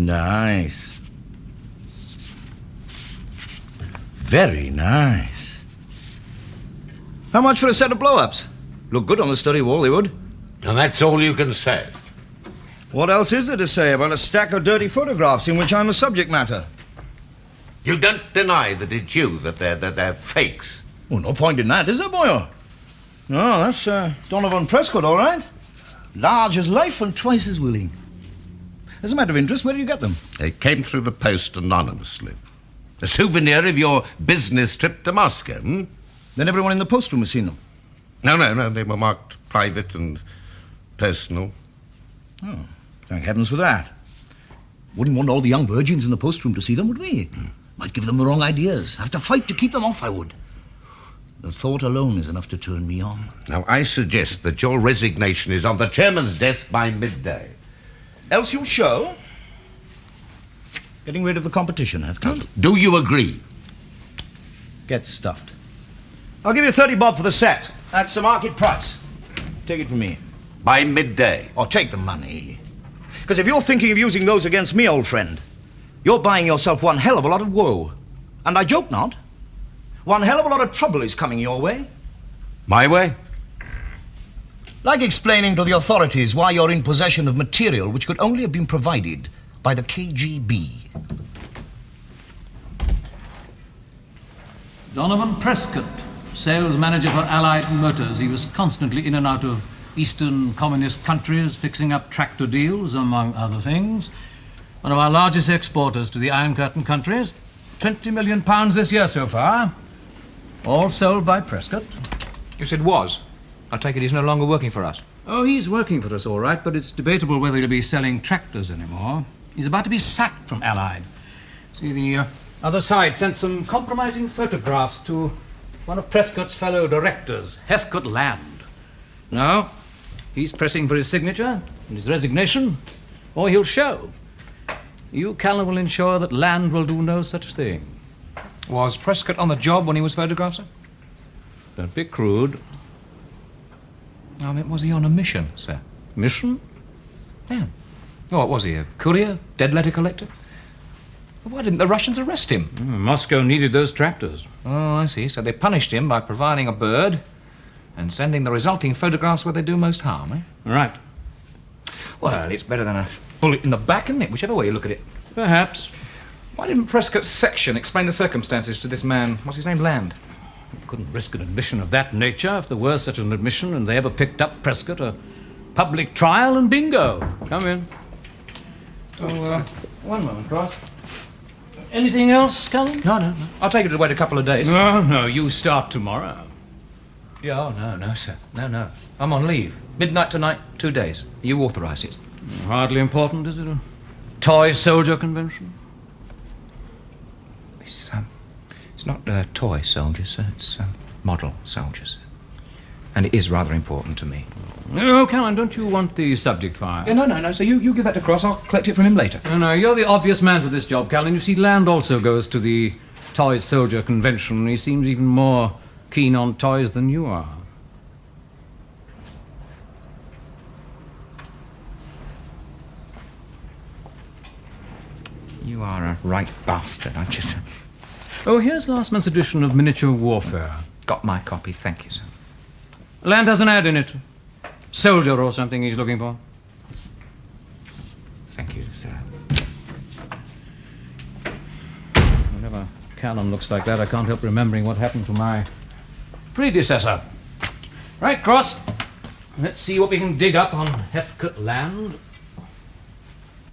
Nice. Very nice. How much for a set of blow-ups? Look good on the study wall, they would. And that's all you can say. What else is there to say about a stack of dirty photographs in which I'm a subject matter? You don't deny that it's you, that they're fakes. Well, no point in that, is there, boyo? No, that's Donovan Prescott, all right. Large as life and twice as willing. As a matter of interest, where did you get them? They came through the post anonymously. A souvenir of your business trip to Moscow, hmm? Then everyone in the post room has seen them? No, they were marked private and personal. Oh, thank heavens for that. Wouldn't want all the young virgins in the post room to see them, would we? Might give them the wrong ideas. Have to fight to keep them off, I would. The thought alone is enough to turn me on. Now, I suggest that your resignation is on the chairman's desk by midday. Else you'll show. Getting rid of the competition, Heathcliff. Do you agree? Get stuffed. I'll give you 30 bob for the set. That's the market price. Take it from me. By midday. Or take the money. Because if you're thinking of using those against me, old friend, you're buying yourself one hell of a lot of woe. And I joke not. One hell of a lot of trouble is coming your way. My way? Like explaining to the authorities why you're in possession of material which could only have been provided by the KGB. Donovan Prescott, sales manager for Allied Motors. He was constantly in and out of Eastern communist countries, fixing up tractor deals, among other things. One of our largest exporters to the Iron Curtain countries. £20 million this year so far. All sold by Prescott. You said was. I take it he's no longer working for us. Oh, he's working for us, all right, but it's debatable whether he'll be selling tractors anymore. He's about to be sacked from Allied. See, the other side sent some compromising photographs to one of Prescott's fellow directors, Heathcote Land. Now, he's pressing for his signature and his resignation, or he'll show. You, Callan, will ensure that Land will do no such thing. Was Prescott on the job when he was photographed, sir? Don't be crude. I mean, was he on a mission, sir? Mission? Yeah. Oh, what was he, a courier? Dead letter collector? Why didn't the Russians arrest him? Moscow needed those tractors. Oh, I see. So they punished him by providing a bird and sending the resulting photographs where they do most harm, eh? Right. Well, it's better than a bullet in the back, isn't it? Whichever way you look at it. Perhaps. Why didn't Prescott's section explain the circumstances to this man? What's his name? Land? Couldn't risk an admission of that nature if there were such an admission and they ever picked up Prescott. A public trial and bingo. Come in. Oh, one moment, Cross. Anything else, Callan? No. I'll take it to wait a couple of days. No, you start tomorrow. Yeah, no, sir. No. I'm on leave. Midnight tonight, 2 days. You authorise it. Hardly important, is it? A toy soldier convention? It's not toy soldiers, sir. It's model soldiers. And it is rather important to me. Oh, Callan, don't you want the subject file? Yeah, no. So you give that to Cross. I'll collect it from him later. No, you're the obvious man for this job, Callan. You see, Land also goes to the toy soldier convention. He seems even more keen on toys than you are. You are a right bastard, aren't you, sir? Oh, here's last month's edition of Miniature Warfare. Got my copy, thank you, sir. Land has an ad in it. Soldier or something he's looking for. Thank you, sir. Whenever Callan looks like that, I can't help remembering what happened to my predecessor. Right, Cross. Let's see what we can dig up on Heathcote Land.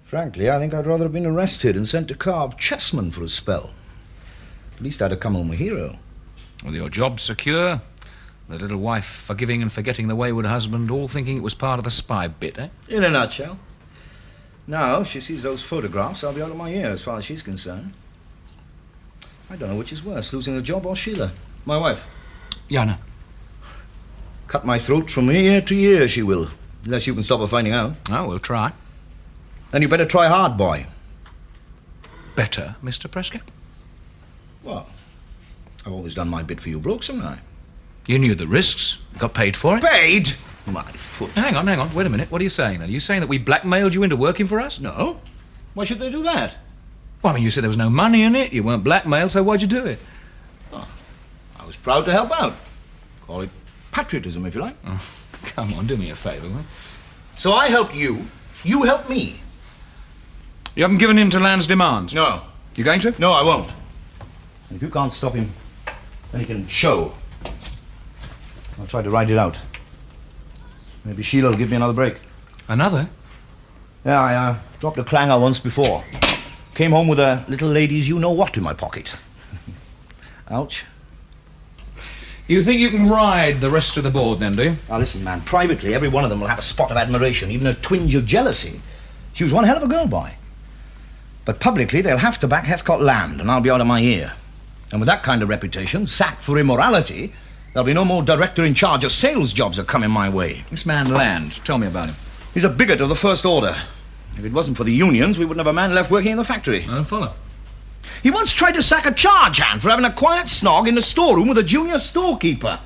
Frankly, I think I'd rather have been arrested and sent to carve chessmen for a spell. At least I'd have come home a hero. With your job secure, the little wife forgiving and forgetting the wayward husband, all thinking it was part of the spy bit, eh? In a nutshell. Now, if she sees those photographs, I'll be out of my ear as far as she's concerned. I don't know which is worse, losing the job or Sheila, my wife. Yeah, no. Cut my throat from ear to ear, she will. Unless you can stop her finding out. Oh, we'll try. Then you better try hard, boy. Better, Mr. Prescott? Well, I've always done my bit for you blokes, haven't I? You knew the risks, got paid for it. Paid? My foot. Hang on. Wait a minute. What are you saying then? Are you saying that we blackmailed you into working for us? No. Why should they do that? Well, I mean, you said there was no money in it, you weren't blackmailed, so why'd you do it? I was proud to help out. Call it patriotism, if you like. Oh, come on, do me a favour, will you? So I helped you. You helped me. You haven't given in to Land's demands? No. You going to? No, I won't. If you can't stop him, then he can show. I'll try to ride it out. Maybe Sheila will give me another break. Another? Yeah, I dropped a clanger once before. Came home with a little lady's you-know-what in my pocket. Ouch. You think you can ride the rest of the board, then, do you? Now, listen, man, privately, every one of them will have a spot of admiration, even a twinge of jealousy. She was one hell of a girl, boy. But publicly, they'll have to back Heathcote Land, and I'll be out of my ear. And with that kind of reputation, sacked for immorality, there'll be no more director in charge of sales jobs are coming my way. This man Land, tell me about him. He's a bigot of the first order. If it wasn't for the unions, we wouldn't have a man left working in the factory. I don't follow. He once tried to sack a charge hand for having a quiet snog in the storeroom with a junior storekeeper.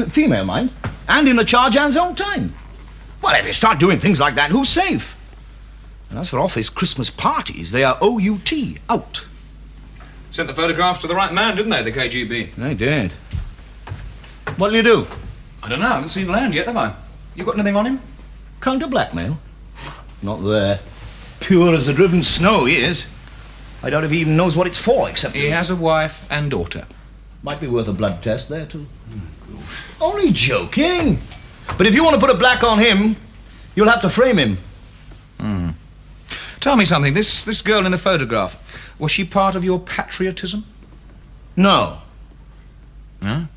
Female, mind. And in the charge hand's own time. Well, if you start doing things like that, who's safe? And as for office Christmas parties, they are O-U-T, out. Sent the photographs to the right man, didn't they, the KGB? They did. What'll you do? I don't know, I haven't seen Land yet, have I? You got anything on him? Counter blackmail? Not there. Pure as the driven snow he is. I doubt if he even knows what it's for, except... He has a wife and daughter. Might be worth a blood test there, too. Only joking. But if you want to put a black on him, you'll have to frame him. Tell me something, this girl in the photograph, was she part of your patriotism? No. No?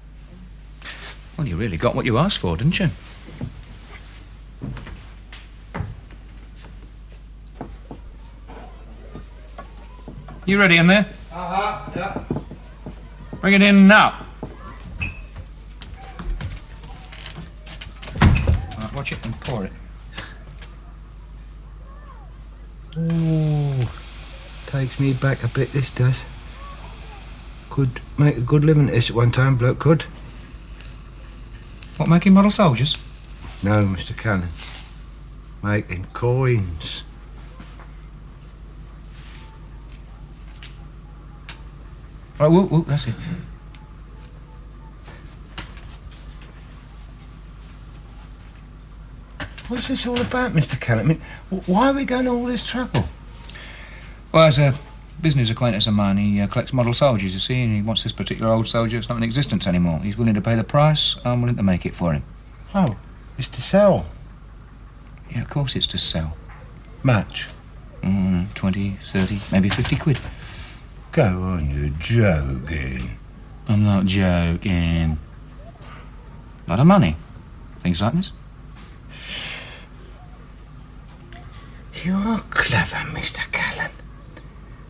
Well, you really got what you asked for, didn't you? You ready in there? Yeah. Bring it in now. Right, watch it and pour it. Ooh, takes me back a bit, this does. Could make a good living at this at one time, bloke could. What, making model soldiers? No, Mr. Callan. Making coins. Right, whoop, that's it. What's this all about, Mr. Callan? I mean, why are we going to all this trouble? Well, as a business acquaintance of mine, he collects model soldiers, you see, and he wants this particular old soldier that's not in existence anymore. He's willing to pay the price, I'm willing to make it for him. Oh, it's to sell. Yeah, of course it's to sell. Much? 20, 30, maybe 50 quid. Go on, you're joking. I'm not joking. A lot of money. Things like this. You're clever, Mr. Callan.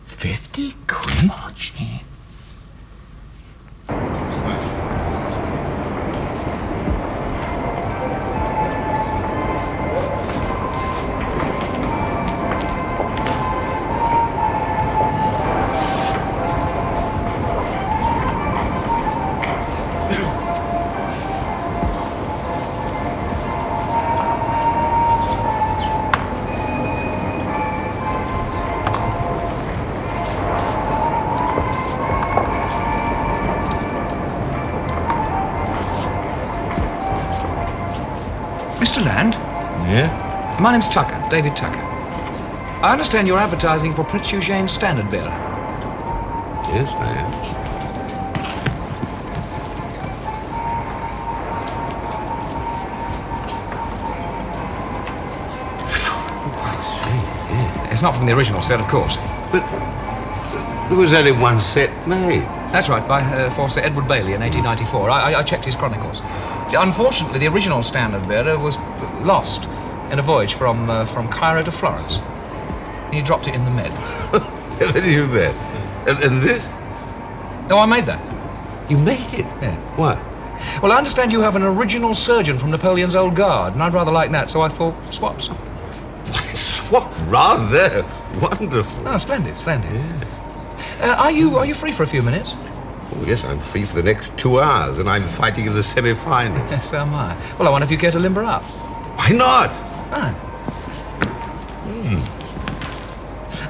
50 quid? Much, yeah. Mr. Land? Yeah? My name's Tucker, David Tucker. I understand you're advertising for Prince Eugene's standard bearer. Yes, I am. I see, yeah. It's not from the original set, of course. But there was only one set made. That's right, for Sir Edward Bailey in 1894. I checked his chronicles. Unfortunately, the original standard bearer was lost in a voyage from Cairo to Florence. He dropped it in the Med. You bet. And this? Oh, I made that. You made it? Yeah. What? Well, I understand you have an original surgeon from Napoleon's old guard, and I'd rather like that, so I thought swaps. Why, swap rather. Wonderful. Oh, splendid, splendid. Yeah. Are you free for a few minutes? Oh, yes, I'm free for the next 2 hours, and I'm fighting in the semi-final. Yes, so am I. Well, I wonder if you care to limber up. Why not? Ah.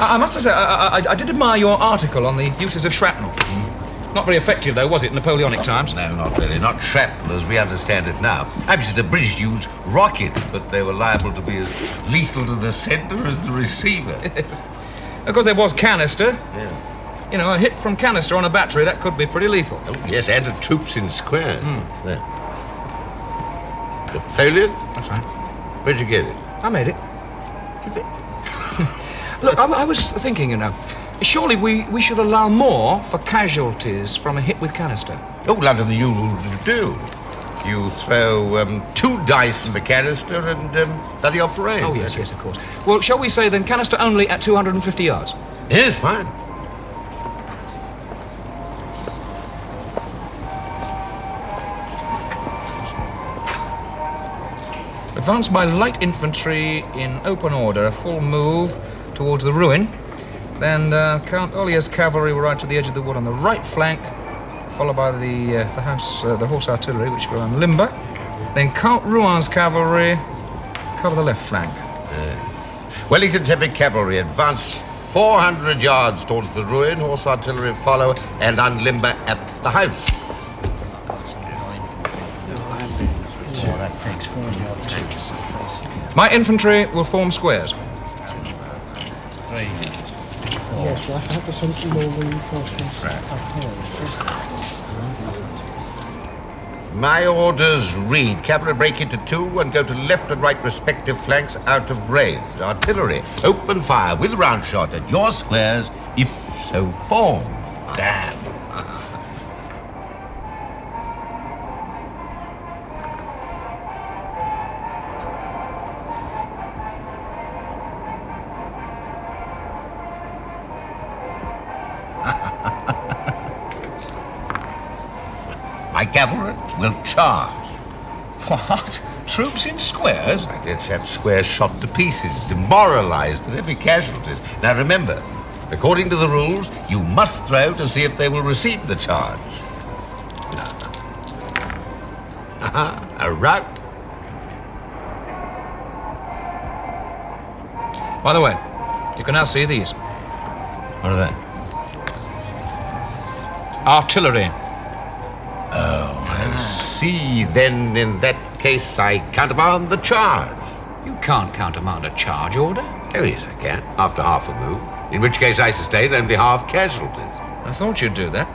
I must say, I did admire your article on the uses of shrapnel. Not very effective, though, was it, in Napoleonic times? No, not really. Not shrapnel as we understand it now. Obviously, the British used rockets, but they were liable to be as lethal to the sender as the receiver. Yes. Of course, there was canister. Yeah. You know, a hit from canister on a battery, that could be pretty lethal. Oh, yes, and to troops in squares. There. Napoleon? That's right. Where'd you get it? I made it. Look, I was thinking, you know, surely we should allow more for casualties from a hit with canister. Oh, London, the usual do. You throw 2 dice for canister and nothing off for range. Oh, yes, yes, of course. Well, shall we say then canister only at 250 yards? Yes, fine. Advance by light infantry in open order, a full move towards the ruin. Then Count Ollier's cavalry will ride to the edge of the wood on the right flank, followed by the horse artillery, which will on limber. Then Count Rohan's cavalry cover the left flank. Wellington's heavy cavalry advance 400 yards towards the ruin, horse artillery follow, and unlimber at the house. That takes 4 more tanks. My infantry will form squares. Yes, I have to send some more reinforcements My orders read. Cavalry break into 2 and go to left and right respective flanks out of range. Artillery, open fire with round shot at your squares, if so formed. Damn. My cavalry will charge. What? Troops in squares? My dear chap, squares shot to pieces, demoralized with heavy casualties. Now remember, according to the rules, you must throw to see if they will receive the charge. A rout. By the way, you can now see these. What are they? Artillery. See, then, in that case, I countermand the charge. You can't countermand a charge order. Oh, yes, I can, after half a move, in which case I sustain only half casualties. I thought you'd do that.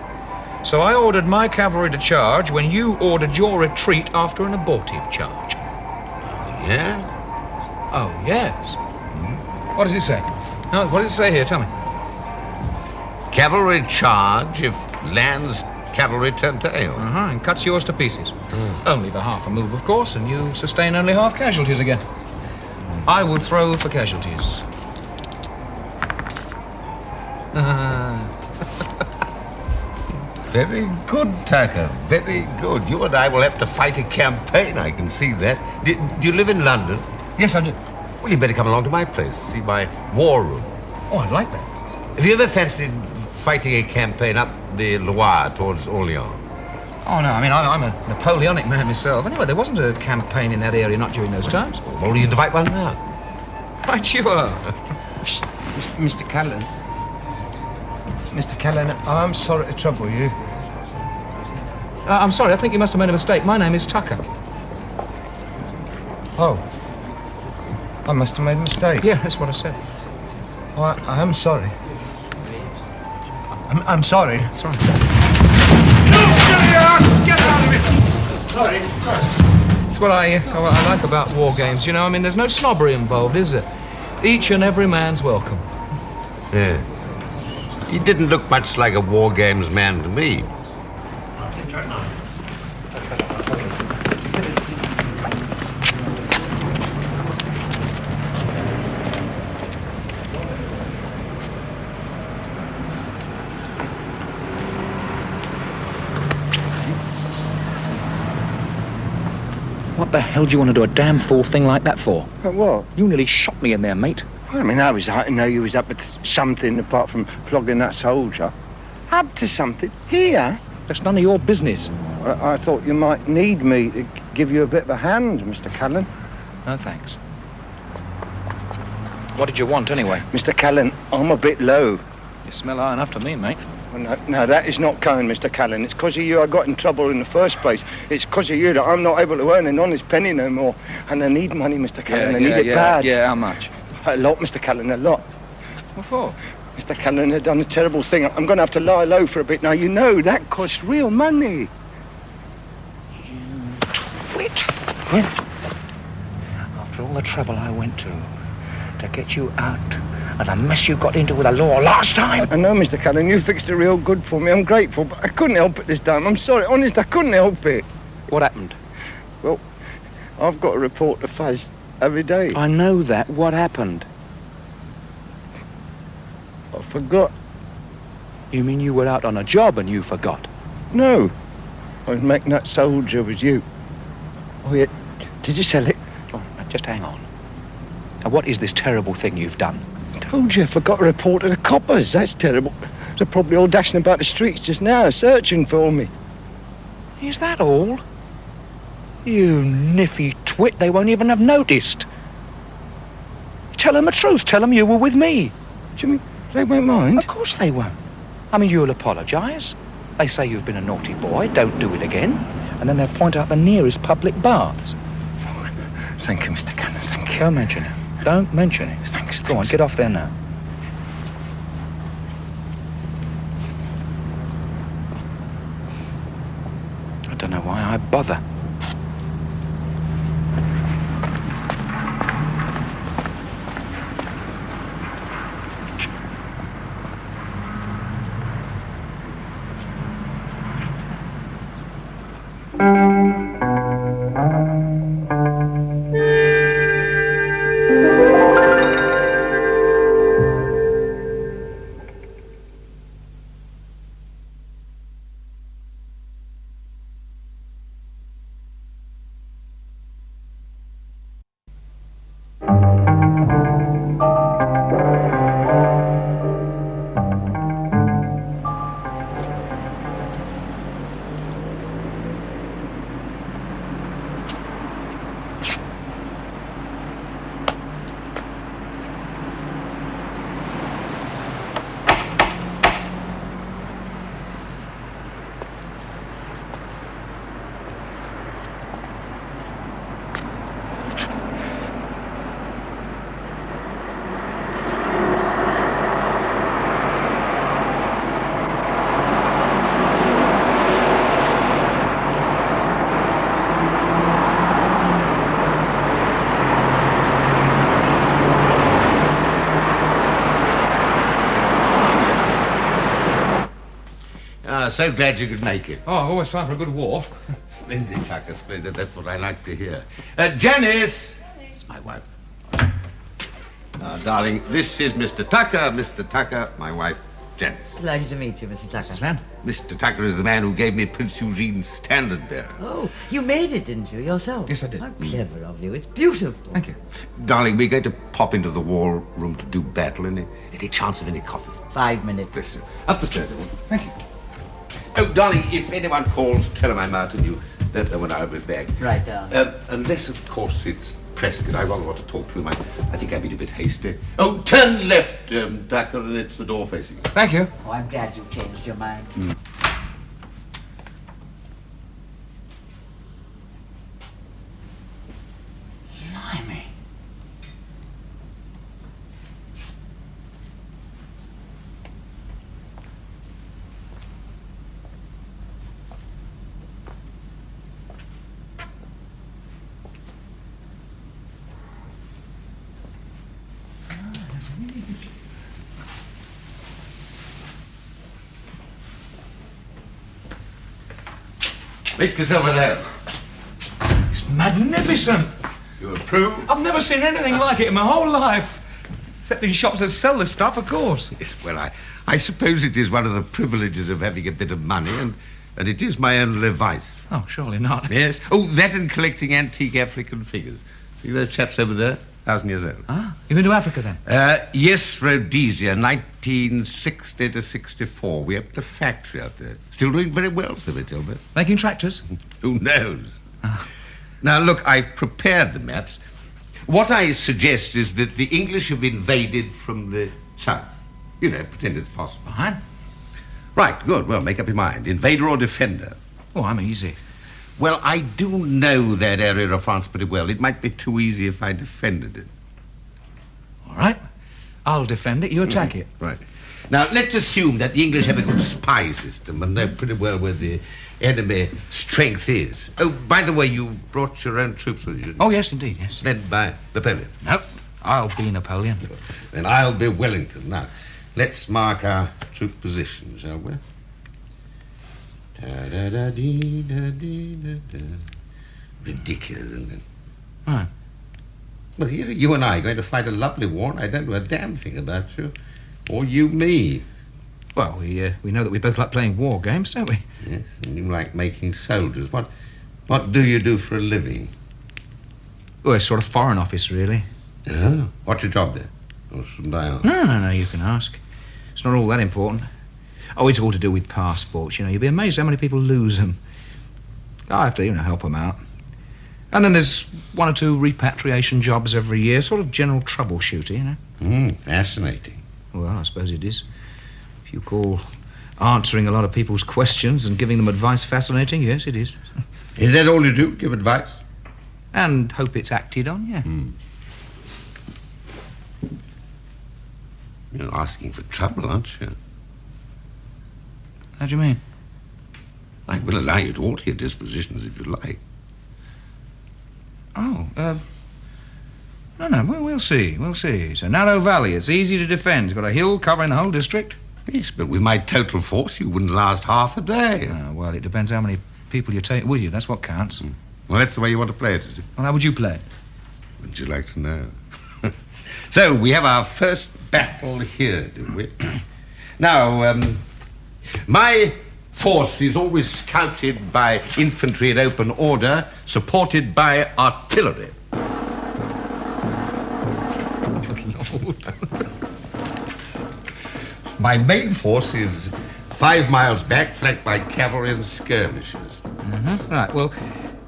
So I ordered my cavalry to charge when you ordered your retreat after an abortive charge. Yeah? Oh, yes. What does it say? No, what does it say here? Tell me. Cavalry charge if lands cavalry turn tail. And cuts yours to pieces. Only for half a move, of course, and you sustain only half casualties again. I will throw for casualties. Very good, Tucker. Very good. You and I will have to fight a campaign, I can see that. Do you live in London? Yes, I do. Well, you better come along to my place, see my war room. Oh, I'd like that. Have you ever fancied fighting a campaign up the Loire towards Orleans? Oh, no, I mean, I'm a Napoleonic man myself. Anyway, there wasn't a campaign in that area, not during those times. Well, reason to fight one now. Right you are. Mr. Callan. Mr. Callan, I'm sorry to trouble you. I'm sorry, I think you must have made a mistake. My name is Tucker. Oh. I must have made a mistake. Yeah, that's what I said. Oh, I am sorry. I'm sorry. Sorry. Get out of it! Sorry. It's what I like about war games, you know. I mean, there's no snobbery involved, is there? Each and every man's welcome. Yeah. He didn't look much like a war games man to me. What the hell do you want to do a damn fool thing like that for? What? You nearly shot me in there, mate. Well, I mean, I didn't know you was up to something apart from flogging that soldier. Up to something? Here? That's none of your business. Well, I thought you might need me to give you a bit of a hand, Mr. Callan. No, thanks. What did you want, anyway? Mr. Callan, I'm a bit low. You smell high enough to me, mate. Well, no, that is not kind, Mr. Callan. It's because of you I got in trouble in the first place. It's because of you that I'm not able to earn an honest penny no more. And I need money, Mr. Callan. I need it bad. Yeah, how much? A lot, Mr. Callan, a lot. What for? Mr. Callan had done a terrible thing. I'm going to have to lie low for a bit. Now, you know, that costs real money. You twit. After all the trouble I went to get you out of the mess you got into with the law last time. I know, Mr. Callan, you fixed it real good for me. I'm grateful, but I couldn't help it this time. I'm sorry, honest, I couldn't help it. What happened? Well, I've got to report to Fuzz every day. I know that. What happened? I forgot. You mean you were out on a job and you forgot? No, I was making that soldier with you. Oh, yeah, did you sell it? Oh, just hang on. Now, what is this terrible thing you've done? I told you, I forgot to report to the coppers. That's terrible. They're probably all dashing about the streets just now, searching for me. Is that all? You niffy twit, they won't even have noticed. Tell them the truth. Tell them you were with me. Do you mean they won't mind? Of course they won't. I mean, you'll apologise. They say you've been a naughty boy, don't do it again. And then they'll point out the nearest public baths. Thank you, Mr. Callan, thank you. Don't mention it. Don't mention it. Thanks. Go on, get off there now. I don't know why I bother. So glad you could make it. Oh, always time for a good walk. Splendid, Tucker, splendid. That's what I like to hear. Janice! It's my wife. Darling, this is Mr. Tucker. Mr. Tucker, my wife, Janice. Delighted to meet you, Mr. Tucker. Mr. Tucker is the man who gave me Prince Eugene's standard bearer. Oh, you made it, didn't you, yourself? Yes, I did. How clever of you. It's beautiful. Thank you. Darling, we're going to pop into the war room to do battle. Any chance of any coffee? 5 minutes. Yes, sir. Up the stairs, everyone. Thank you. Oh, darling, if anyone calls, tell them I'm out and you let them when I'll be back. Right down. Unless, of course, it's Prescott. I rather want to talk to him. I think I've been a bit hasty. Oh, turn left, Tucker, and it's the door facing you. Thank you. Oh, I'm glad you've changed your mind. Blimey. Make yourself at home. It's magnificent. You approve? I've never seen anything like it in my whole life. Except in shops that sell this stuff, of course. Yes, well, I suppose it is one of the privileges of having a bit of money, and it is my only vice. Oh, surely not. Yes. Oh, that and collecting antique African figures. See those chaps over there? 1,000 years old. Ah, you've been to Africa then? Yes, Rhodesia, 1960 to 64. We opened a factory out there. Still doing very well, so they tell me. Making tractors? Who knows? Now, look, I've prepared the maps. What I suggest is that the English have invaded from the south. You know, pretend it's possible. Fine. Right, good. Well, make up your mind. Invader or defender? Oh, I'm easy. Well, I do know that area of France pretty well. It might be too easy if I defended it. All right. I'll defend it. You attack it. Right. Now, let's assume that the English have a good spy system and know pretty well where the enemy strength is. Oh, by the way, you brought your own troops with you, didn't you? Oh, yes, indeed, yes. Led by Napoleon. No, I'll be Napoleon. Then I'll be Wellington. Now, let's mark our troop position, shall we? Da-da-da-dee-da-dee-da-da. Ridiculous, isn't it? Right. Well, here are you and I going to fight a lovely war, and I don't know a damn thing about you. Or you me. Well, we know that we both like playing war games, don't we? Yes, and you like making soldiers. What do you do for a living? Well, it's sort of foreign office, really. Oh, what's your job there? Or shouldn't I ask? No, you can ask. It's not all that important. Oh, it's all to do with passports, you know. You'd be amazed how many people lose them. I have to, help them out. And then there's 1 or 2 repatriation jobs every year, sort of general troubleshooting, Fascinating. Well, I suppose it is. If you call answering a lot of people's questions and giving them advice fascinating, yes, it is. Is that all you do, give advice? And hope it's acted on, yeah. You're asking for trouble, aren't you? How do you mean? I will allow you to alter your dispositions if you like. Oh, no, we'll see. It's a narrow valley. It's easy to defend. It's got a hill covering the whole district. Yes, but with my total force, you wouldn't last half a day. Well, it depends how many people you take with you. That's what counts. Well, that's the way you want to play it, is it? Well, how would you play it? Wouldn't you like to know? So, we have our first battle here, do we? Now, my force is always scouted by infantry in open order, supported by artillery. My main force is 5 miles back, flanked by cavalry and skirmishers. Right, well,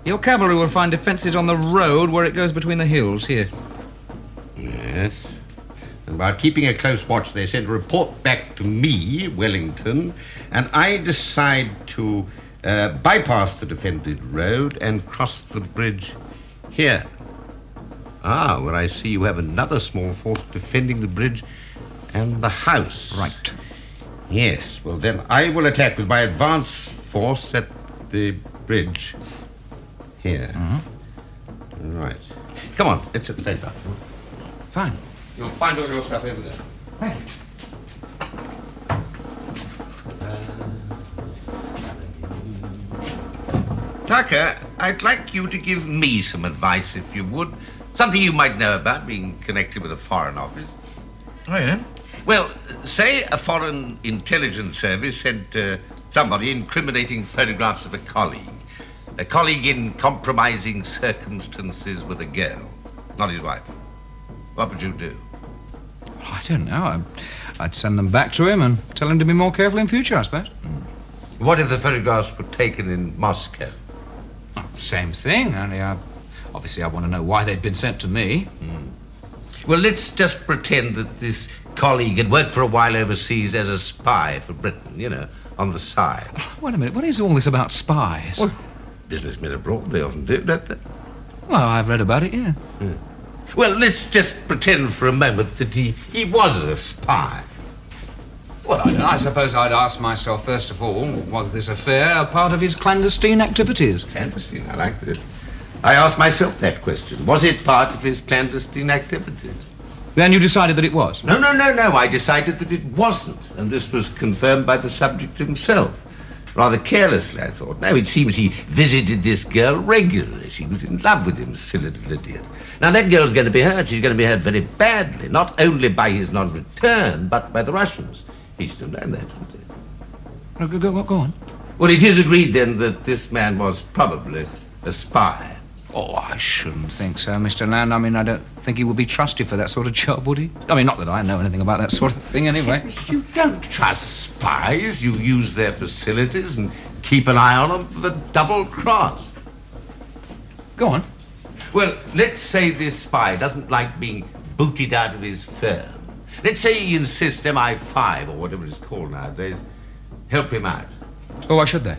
your cavalry will find defences on the road where it goes between the hills, here. Yes. And while keeping a close watch, they send a report back to me, Wellington, and I decide to bypass the defended road and cross the bridge here. Ah, well, I see you have another small force defending the bridge and the house. Right. Yes, well, then I will attack with my advance force at the bridge here. Right. Come on, let's set the place up. Fine. You'll find all your stuff over there. Thank you. Tucker, I'd like you to give me some advice, if you would. Something you might know about, being connected with a foreign office. Oh, yeah? Well, say a foreign intelligence service sent somebody incriminating photographs of a colleague in compromising circumstances with a girl, not his wife. What would you do? I don't know. I'd send them back to him and tell him to be more careful in future, I suppose. What if the photographs were taken in Moscow? Oh, same thing, only obviously I want to know why they'd been sent to me. Well, let's just pretend that this colleague had worked for a while overseas as a spy for Britain, on the side. Wait a minute, what is all this about spies? Well, businessmen abroad, they often do, don't they? Well, I've read about it, yeah. Well, let's just pretend for a moment that he was a spy. Well, I suppose I'd ask myself, first of all, was this affair a part of his clandestine activities? Clandestine, I like that. I asked myself that question. Was it part of his clandestine activities? Then you decided that it was? No. I decided that it wasn't. And this was confirmed by the subject himself. Rather carelessly, I thought. No, it seems he visited this girl regularly. She was in love with him, silly little idiot. Now, that girl's going to be hurt. She's going to be hurt very badly, not only by his non-return, but by the Russians. He should have known that, shouldn't he? Go on. Well, it is agreed, then, that this man was probably a spy. Oh, I shouldn't think so, Mr. Land. I mean, I don't think he would be trusted for that sort of job, would he? I mean, not that I know anything about that sort of thing, anyway. You don't trust spies. You use their facilities and keep an eye on them for the double cross. Go on. Well, let's say this spy doesn't like being booted out of his firm. Let's say he insists MI5, or whatever it's called nowadays, help him out. Oh, why should they?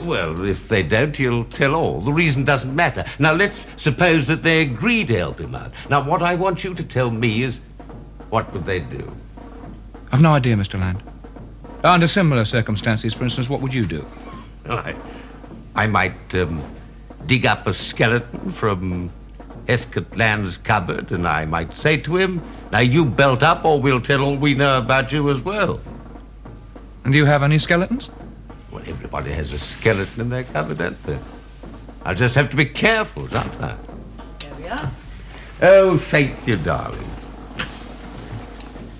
Well, if they don't, he'll tell all. The reason doesn't matter. Now, let's suppose that they agree to help him out. Now, what I want you to tell me is, what would they do? I've no idea, Mr. Land. Under similar circumstances, for instance, what would you do? Well, I might dig up a skeleton from Edward Land's cupboard, and I might say to him, now you belt up or we'll tell all we know about you as well. And do you have any skeletons? Well, everybody has a skeleton in their cupboard, don't they? I'll just have to be careful, don't I? There we are. Oh, thank you, darling.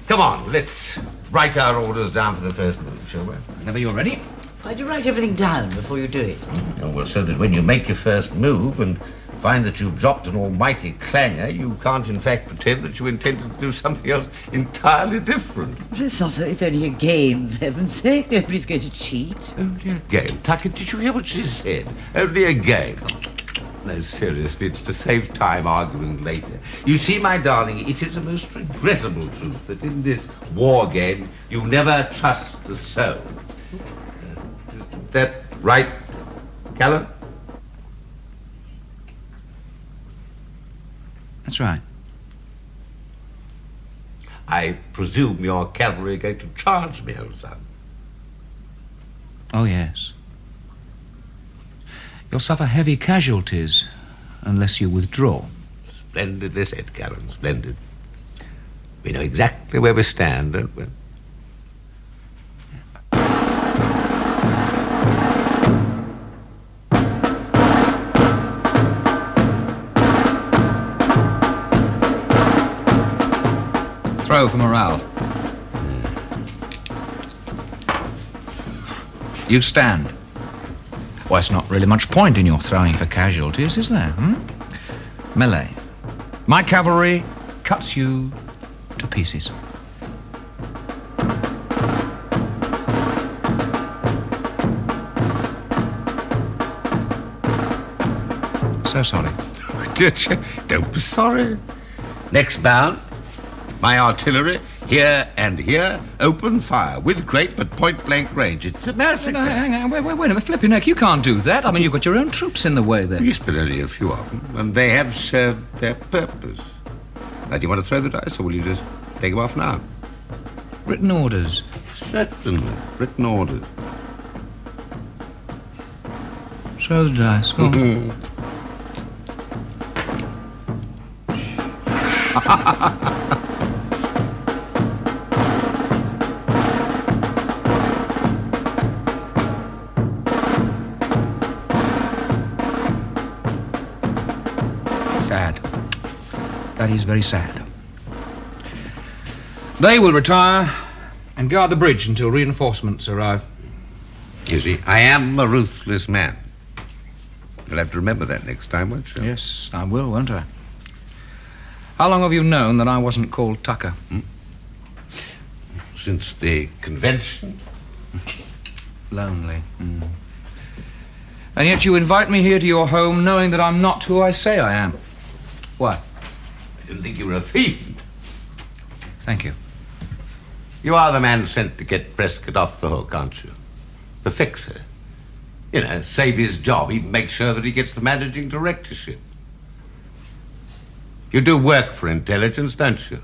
Come on, let's write our orders down for the first move, shall we? Whenever you're ready. Why'd you write everything down before you do it? Oh, well, so that when you make your first move and find that you've dropped an almighty clanger, you can't in fact pretend that you intended to do something else entirely different. But it's only a game, for heaven's sake. Nobody's going to cheat. Only a game. Tucker, did you hear what she said? Only a game. No, seriously, it's to save time arguing later. You see, my darling, it is a most regrettable truth that in this war game you never trust a soul. Is that right, Callan? That's right. I presume your cavalry are going to charge me, old son. Oh, yes. You'll suffer heavy casualties unless you withdraw. Splendidly said, Callan, splendid. We know exactly where we stand, don't we? Throw for morale. You stand. Well, it's not really much point in your throwing for casualties, is there? Melee. My cavalry cuts you to pieces. So sorry. Don't be sorry. Next bound, my artillery, here and here, open fire with great but point-blank range. It's a massacre. Hang on, wait a minute, flip your neck. You can't do that. I mean, you've got your own troops in the way there. Yes, but only a few of them, and they have served their purpose. Now, do you want to throw the dice, or will you just take them off now? Written orders. Certainly, written orders. Throw the dice. Go on. Sad. That is very sad. They will retire and guard the bridge until reinforcements arrive. You see, I am a ruthless man. You'll have to remember that next time, won't you? Yes, I will, won't I? How long have you known that I wasn't called Tucker? Since the convention. Lonely. And yet you invite me here to your home knowing that I'm not who I say I am. Why? I didn't think you were a thief. Thank you. You are the man sent to get Prescott off the hook, aren't you? The fixer. You know, save his job, even make sure that he gets the managing directorship. You do work for intelligence, don't you?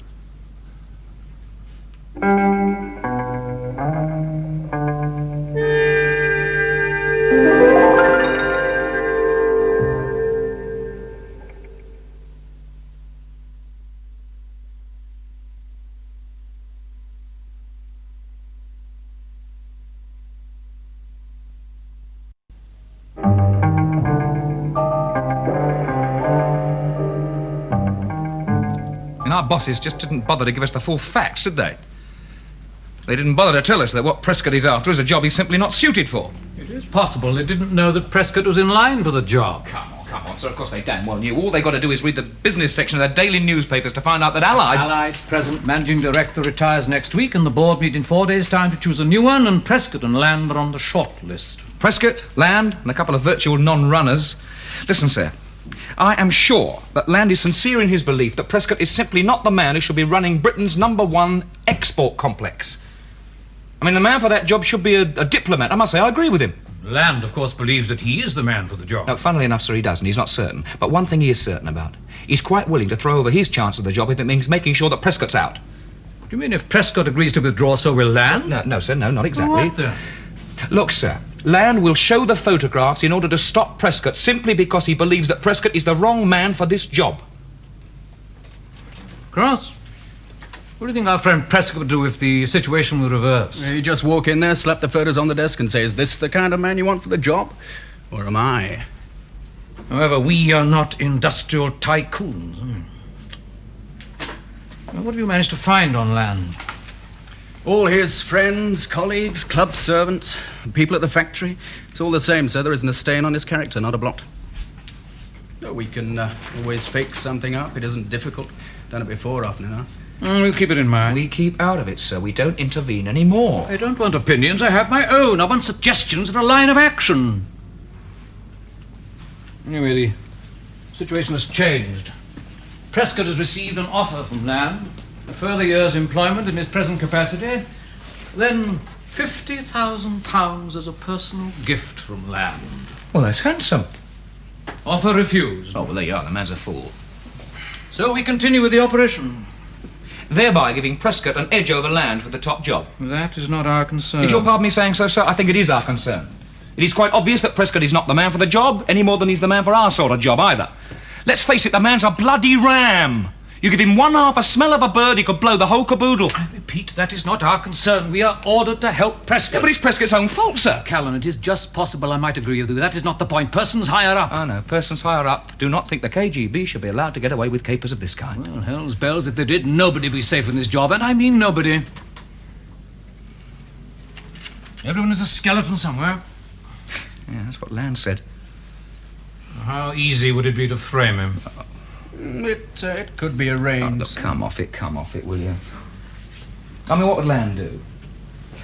And our bosses just didn't bother to give us the full facts, did they? They didn't bother to tell us that what Prescott is after is a job he's simply not suited for. It is possible they didn't know that Prescott was in line for the job. Come on, sir. Of course they damn well knew. All they got to do is read the business section of their daily newspapers to find out that Allied's present managing director retires next week, and the board meet in 4 days' time to choose a new one, and Prescott and Land are on the short list. Prescott, Land, and a couple of virtual non-runners. Listen, sir, I am sure that Land is sincere in his belief that Prescott is simply not the man who should be running Britain's #1 export complex. I mean, the man for that job should be a diplomat. I must say, I agree with him. Land, of course, believes that he is the man for the job. No, funnily enough, sir, he doesn't. He's not certain. But one thing he is certain about. He's quite willing to throw over his chance of the job if it means making sure that Prescott's out. Do you mean if Prescott agrees to withdraw, so will Land? No, sir, no, not exactly. What then? Look, sir, Land will show the photographs in order to stop Prescott simply because he believes that Prescott is the wrong man for this job. Cross, what do you think our friend Prescott would do if the situation were reversed? You just walk in there, slap the photos on the desk and say, is this the kind of man you want for the job? Or am I? However, we are not industrial tycoons. Well, what have you managed to find on Land? All his friends, colleagues, club servants, people at the factory. It's all the same, sir. There isn't a stain on his character, not a blot. No, we can always fake something up. It isn't difficult. Done it before, often enough. We'll keep it in mind. We keep out of it, sir. We don't intervene anymore. I don't want opinions. I have my own. I want suggestions for a line of action. Anyway, the situation has changed. Prescott has received an offer from Land, a further year's employment in his present capacity, then £50,000 as a personal gift from Land. Well, that's handsome. Offer refused. Oh, well, there you are. The man's a fool. So we continue with the operation. Thereby giving Prescott an edge over Land for the top job. That is not our concern. If you'll pardon me saying so, sir, I think it is our concern. It is quite obvious that Prescott is not the man for the job, any more than he's the man for our sort of job, either. Let's face it, the man's a bloody ram. You give him one half a smell of a bird, he could blow the whole caboodle. I repeat, that is not our concern. We are ordered to help Prescott. Yeah, but it's Prescott's own fault, sir. Callan, it is just possible I might agree with you. That is not the point. Persons higher up. I know, persons higher up do not think the KGB should be allowed to get away with capers of this kind. Well, hell's bells, if they did, nobody'd be safe in this job, and I mean nobody. Everyone is a skeleton somewhere. Yeah, that's what Land said. How easy would it be to frame him? It could be Oh, arranged. look, come off it, will you? I mean, what would Land do?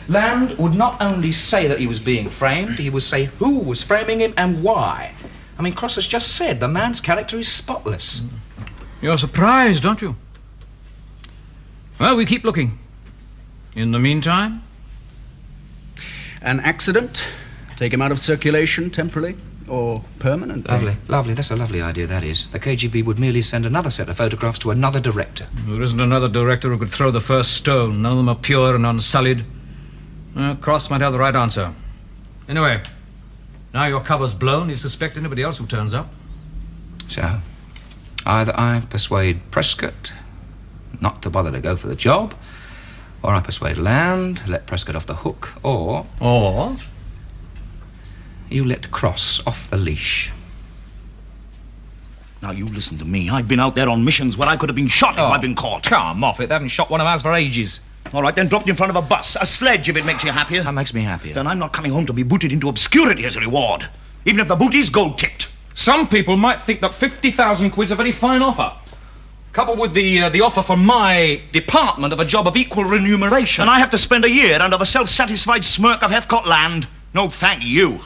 Land would not only say that he was being framed, he would say who was framing him and why. I mean, Cross has just said the man's character is spotless. You're surprised, aren't you? Well, we keep looking. In the meantime? An accident? Take him out of circulation temporarily or permanently? Lovely. That's a lovely idea, that is. The KGB would merely send another set of photographs to another director. There isn't another director who could throw the first stone. None of them are pure and unsullied. Cross might have the right answer. Anyway, now your cover's blown, you suspect anybody else who turns up? So, either I persuade Prescott not to bother to go for the job, or I persuade Land, let Prescott off the hook, or you let Cross off the leash. Now, you listen to me. I've been out there on missions where I could have been shot if I'd been caught. Come off it. They haven't shot one of ours for ages. All right, then dropped in front of a bus, a sledge, if it makes you happier. That makes me happier. Then I'm not coming home to be booted into obscurity as a reward, even if the boot is gold-tipped. Some people might think that 50,000 quid's a very fine offer. Coupled with the offer from my department of a job of equal remuneration. And I have to spend a year under the self-satisfied smirk of Heathcote Land. No, thank you.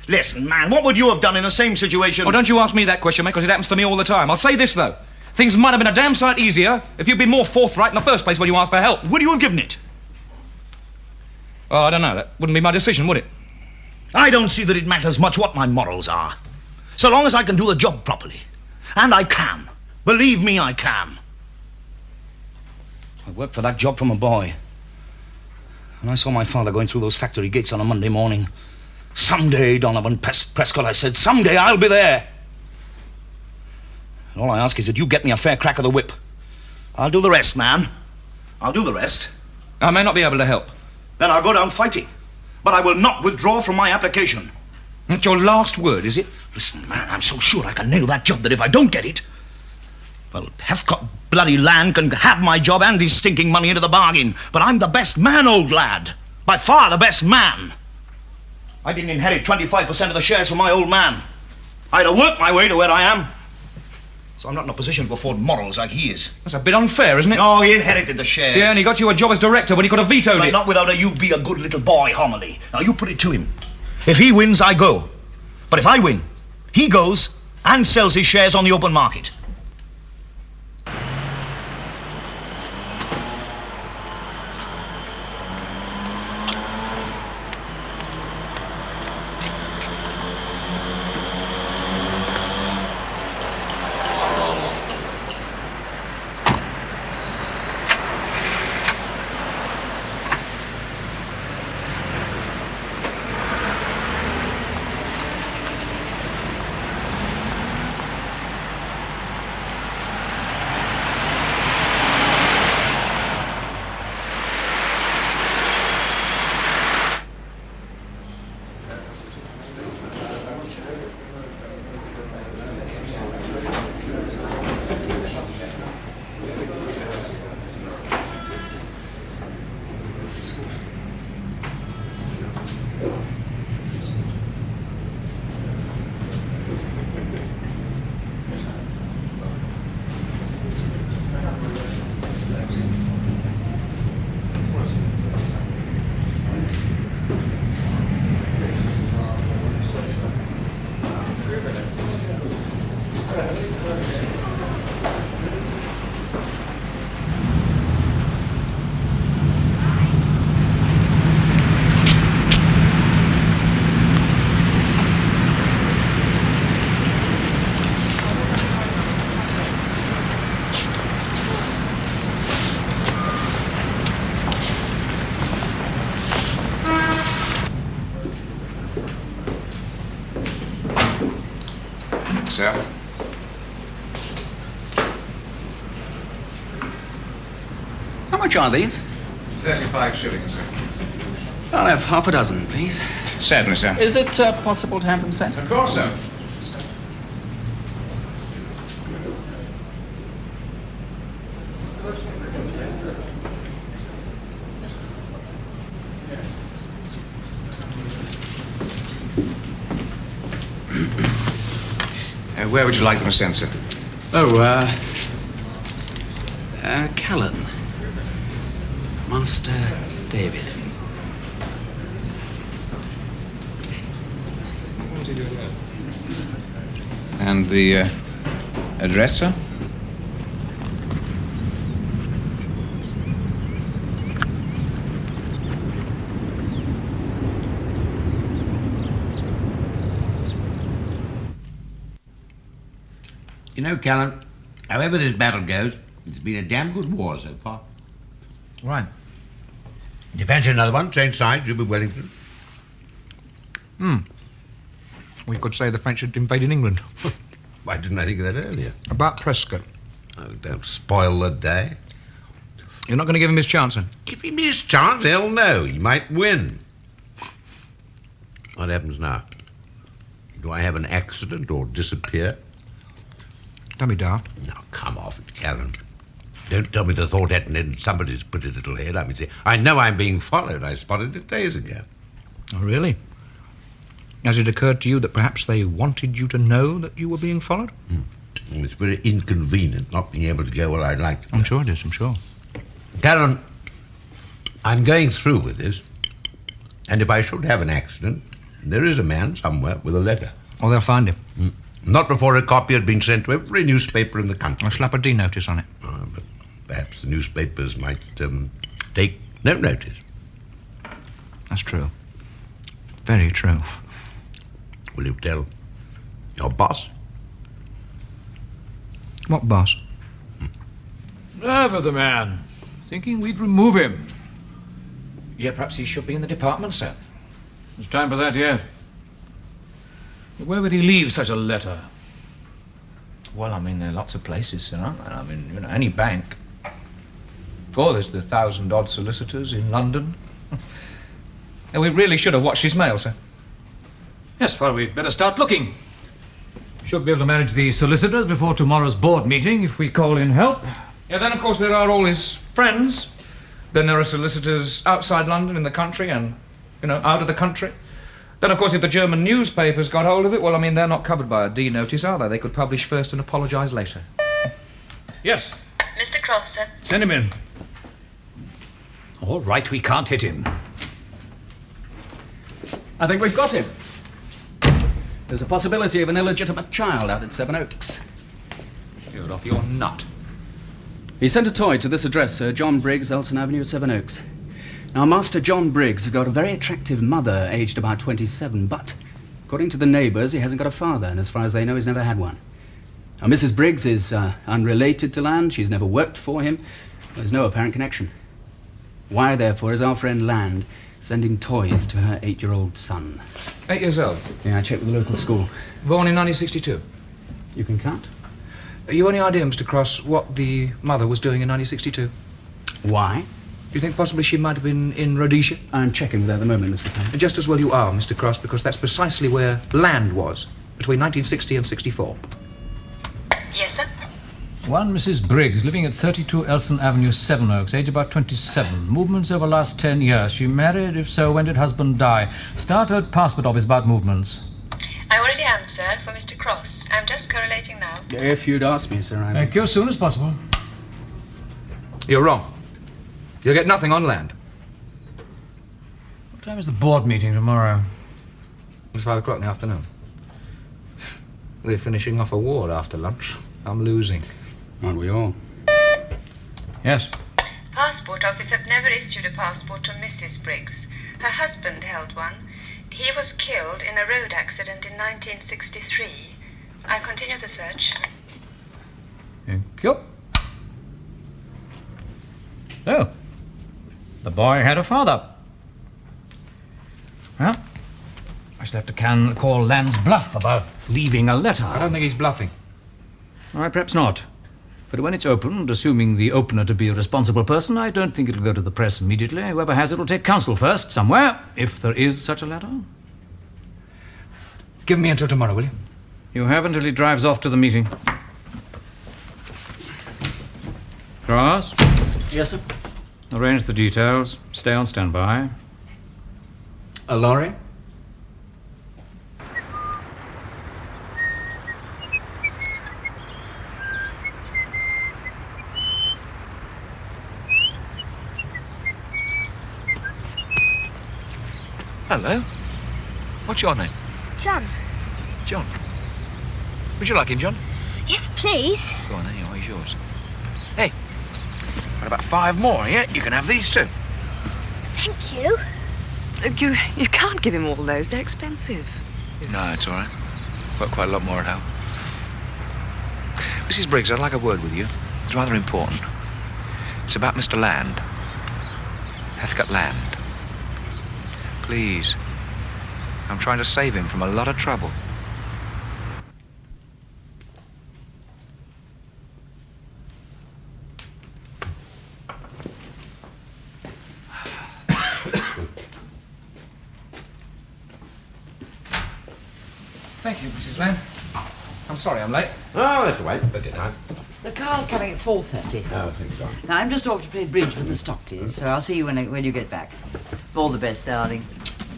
Listen, man, what would you have done in the same situation? Oh, don't you ask me that question, mate, because it happens to me all the time. I'll say this, though. Things might have been a damn sight easier if you'd been more forthright in the first place when you asked for help. Would you have given it? Oh, I don't know. That wouldn't be my decision, would it? I don't see that it matters much what my morals are. So long as I can do the job properly. And I can. Believe me, I can. I worked for that job from a boy. And I saw my father going through those factory gates on a Monday morning. Someday, Donovan Prescott, I said, someday I'll be there. And all I ask is that you get me a fair crack of the whip. I'll do the rest, man. I'll do the rest. I may not be able to help. Then I'll go down fighting. But I will not withdraw from my application. That's your last word, is it? Listen, man, I'm so sure I can nail that job that if I don't get it, well, Heathcote bloody Land can have my job and his stinking money into the bargain. But I'm the best man, old lad. By far the best man. I didn't inherit 25% of the shares from my old man. I had to work my way to where I am. So I'm not in a position to afford morals like he is. That's a bit unfair, isn't it? No, he inherited the shares. Yeah, and he got you a job as director when he could have vetoed But it. not without a "you be a good little boy" homily. Now, you put it to him. If he wins, I go. But if I win, he goes, and sells his shares on the open market. Sir. How much are these? 35 shillings, sir. I'll have half a dozen, please. Certainly, sir. Is it possible to have them sent? Of course, sir. Where would you like them sent, sir? Oh, Callan. Master David. And the address, sir? You know, Callan, however this battle goes, it's been a damn good war so far. Right. Do you fancy another one? Change sides, you'll be Wellington. We could say the French had invaded England. Why didn't I think of that earlier? About Prescott. Oh, don't spoil the day. You're not going to give him his chance, then? Give him his chance, hell no. He might win. What happens now? Do I have an accident or disappear? Don't be daft. Now, come off it, Callan. Don't tell me the thought hadn't entered somebody's pretty little head. I know I'm being followed. I spotted it days ago. Oh, really? Has it occurred to you that perhaps they wanted you to know that you were being followed? It's very inconvenient not being able to go where I'd like to go. I'm sure it is, I'm sure. Callan, I'm going through with this. And if I should have an accident, there is a man somewhere with a letter. Oh, they'll find him. Not before a copy had been sent to every newspaper in the country. I'll slap a D notice on it. But perhaps the newspapers might take no notice. That's true. Very true. Will you tell your boss? What boss? Nerve of the man. Thinking we'd remove him. Yeah, perhaps he should be in the department, sir. It's time for that yet. But where would he leave such a letter? Well, I mean, there are lots of places, sir, aren't there? I mean, you know, any bank. Oh, there's the 1,000-odd solicitors in London. And we really should have watched his mail, sir. Yes, well, we'd better start looking. Should be able to manage the solicitors before tomorrow's board meeting if we call in help. Yeah, then, of course, there are all his friends. Then there are solicitors outside London, in the country, and, you know, out of the country. Then, of course, if the German newspapers got hold of it, well, I mean, they're not covered by a D notice, are they? They could publish first and apologise later. Yes. Mr. Cross, sir. Send him in. All right, we can't hit him. I think we've got him. There's a possibility of an illegitimate child out at Sevenoaks. You're off your nut. He sent a toy to this address, Sir John Briggs, Elton Avenue, Sevenoaks. Now, Master John Briggs has got a very attractive mother, aged about 27, but according to the neighbours, he hasn't got a father, and as far as they know, he's never had one. Now, Mrs. Briggs is unrelated to Land. She's never worked for him. There's no apparent connection. Why, therefore, is our friend Land sending toys to her 8-year-old son? 8 years old? Yeah, I checked with the local school. Born in 1962? You can count. Have you any idea, Mr. Cross, what the mother was doing in 1962? Why? Do you think possibly she might have been in Rhodesia? I'm checking with her at the moment, Mr. Callan. Just as well you are, Mr. Cross, because that's precisely where Land was, between 1960 and 64. Yes, sir? One Mrs. Briggs, living at 32 Elson Avenue, Sevenoaks, age about 27. Movements over last 10 years. She married? If so, when did husband die? Started passport office about movements. I already answered for Mr. Cross. I'm just correlating now. If you'd asked me, sir, Thank you, as soon as possible. You're wrong. You'll get nothing on Land. What time is the board meeting tomorrow? It's 5 o'clock in the afternoon. We're finishing off a war after lunch. I'm losing. Aren't we all? Yes. Passport office have never issued a passport to Mrs. Briggs. Her husband held one. He was killed in a road accident in 1963. I continue the search. Thank you. So, the boy had a father. Well, I shall have to call Land's bluff about leaving a letter. I don't think he's bluffing. All right, perhaps not. But when it's opened, assuming the opener to be a responsible person, I don't think it'll go to the press immediately. Whoever has it will take counsel first, somewhere, if there is such a letter. Give me until tomorrow, will you? You have until he drives off to the meeting. Cross? Yes, sir? Arrange the details. Stay on standby. A lorry? Hello. What's your name? John. John. Would you like him, John? Yes, please. Go on then, he's yours. Hey, got about 5 more, yeah? You can have these too. Thank you. You can't give him all those. They're expensive. No, it's all right. Got quite a lot more at home. Mrs. Briggs, I'd like a word with you. It's rather important. It's about Mr. Land. Heathcote Land. Please. I'm trying to save him from a lot of trouble. Thank you, Mrs. Land. I'm sorry I'm late. Oh, that's all right. Plenty of time. The car's coming at 4:30. Oh, thank you, darling. Now, I'm just off to play bridge with the Stockleys, so I'll see you when you get back. All the best, darling.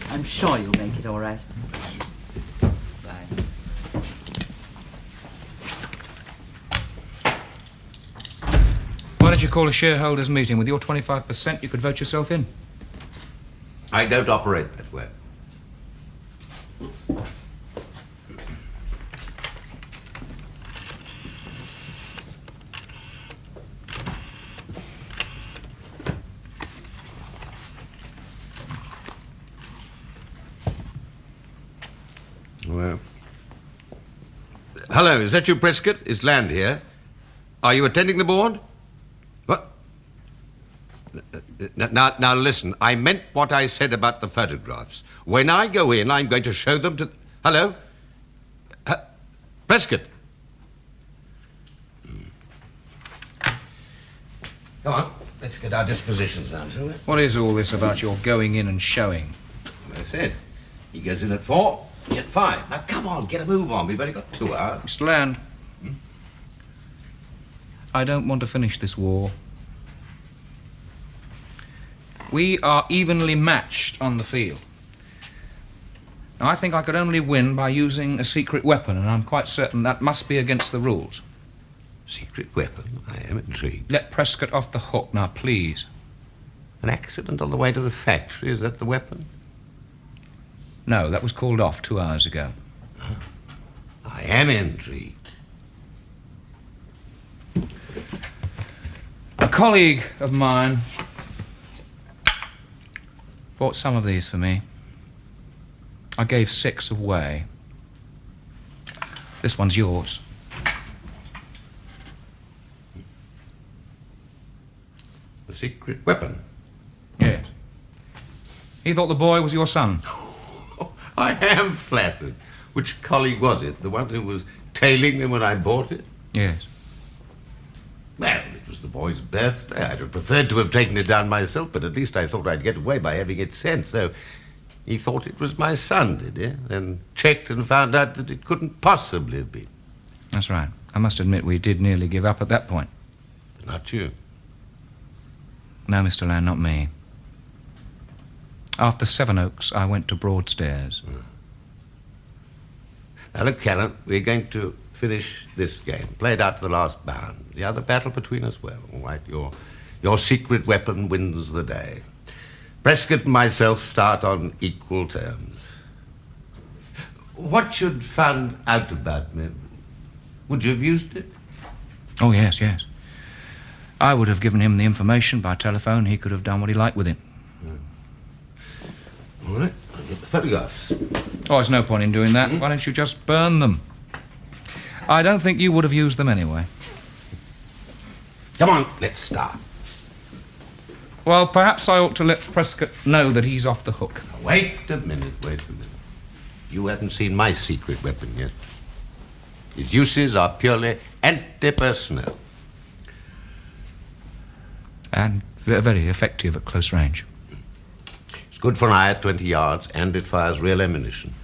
I'm sure you'll make it all right. Bye. Why don't you call a shareholders' meeting? With your 25%, you could vote yourself in. I don't operate that way. Well. Hello, is that you, Prescott? Is Land here? Are you attending the board? What? Now listen, I meant what I said about the photographs. When I go in, I'm going to show them to... Hello? Prescott? Come on, let's get our dispositions down, shall we? What is all this about your going in and showing? As I said, he goes in at 4, he at 5. Now, come on, get a move on. We've only got 2 hours. Mr. Land, I don't want to finish this war. We are evenly matched on the field. Now, I think I could only win by using a secret weapon, and I'm quite certain that must be against the rules. Secret weapon? I am intrigued. Let Prescott off the hook now, please. An accident on the way to the factory, is that the weapon? No, that was called off 2 hours ago. I am intrigued. A colleague of mine bought some of these for me. I gave 6 away. This one's yours. A secret weapon? Yes. He thought the boy was your son. I am flattered. Which colleague was it? The one who was tailing me when I bought it? Yes. Well, it was the boy's birthday. I'd have preferred to have taken it down myself, but at least I thought I'd get away by having it sent. So he thought it was my son, did he? Then checked and found out that it couldn't possibly have been. That's right. I must admit we did nearly give up at that point. But not you. No, Mr. Land, not me. After Sevenoaks, I went to Broadstairs. Now, look, Callan, we're going to finish this game. Play it out to the last bound. The other battle between us, well, all right, your secret weapon wins the day. Prescott and myself start on equal terms. What you'd found out about me, would you have used it? Oh, yes, yes. I would have given him the information by telephone. He could have done what he liked with it. All right, I'll get the photographs. Oh, there's no point in doing that. Why don't you just burn them? I don't think you would have used them anyway. Come on, let's start. Well, perhaps I ought to let Prescott know that he's off the hook. Wait a minute. You haven't seen my secret weapon yet. His uses are purely anti-personnel. And very effective at close range. It's good for an eye at 20 yards, and it fires real ammunition.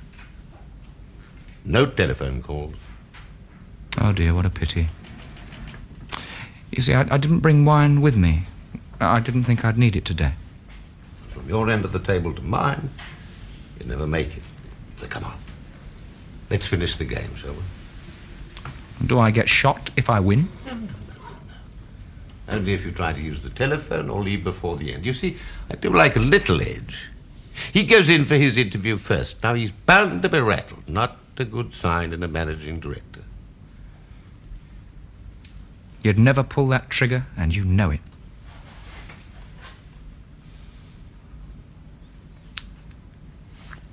No telephone calls. Oh, dear, what a pity. You see, I didn't bring wine with me. I didn't think I'd need it today. From your end of the table to mine, you'd never make it. So come on. Let's finish the game, shall we? Do I get shot if I win? No. Only if you try to use the telephone or leave before the end. You see, I do like a little edge. He goes in for his interview first. Now, he's bound to be rattled. Not a good sign in a managing director. You'd never pull that trigger, and you know it.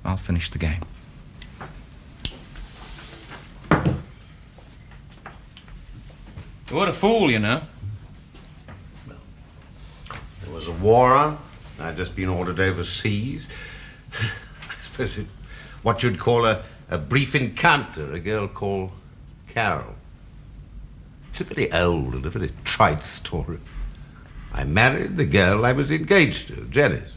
I'll finish the game. What a fool, you know. There was a war on. I'd just been ordered overseas. I suppose it, what you'd call a brief encounter, a girl called Carol. It's a very old and a very trite story. I married the girl I was engaged to, Janice.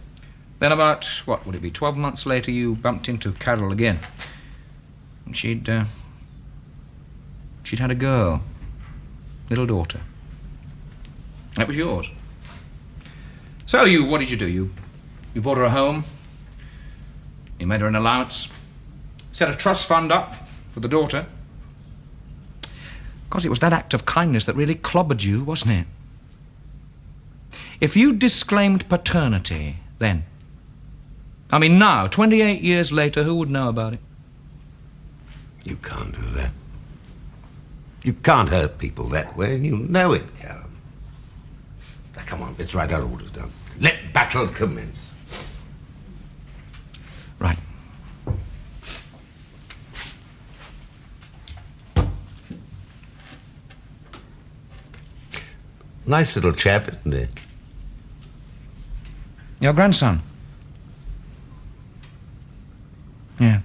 Then about, what would it be, 12 months later, you bumped into Carol again. And she'd had a girl, little daughter. That was yours. So what did you do? You bought her a home. You made her an allowance. Set a trust fund up for the daughter. Because it was that act of kindness that really clobbered you, wasn't it? If you disclaimed paternity then, I mean now, 28 years later, who would know about it? You can't do that. You can't hurt people that way, and you know it, Callan. Now, come on, let's write our orders down. Let battle commence. Right. Nice little chap, isn't he? Your grandson? Yeah.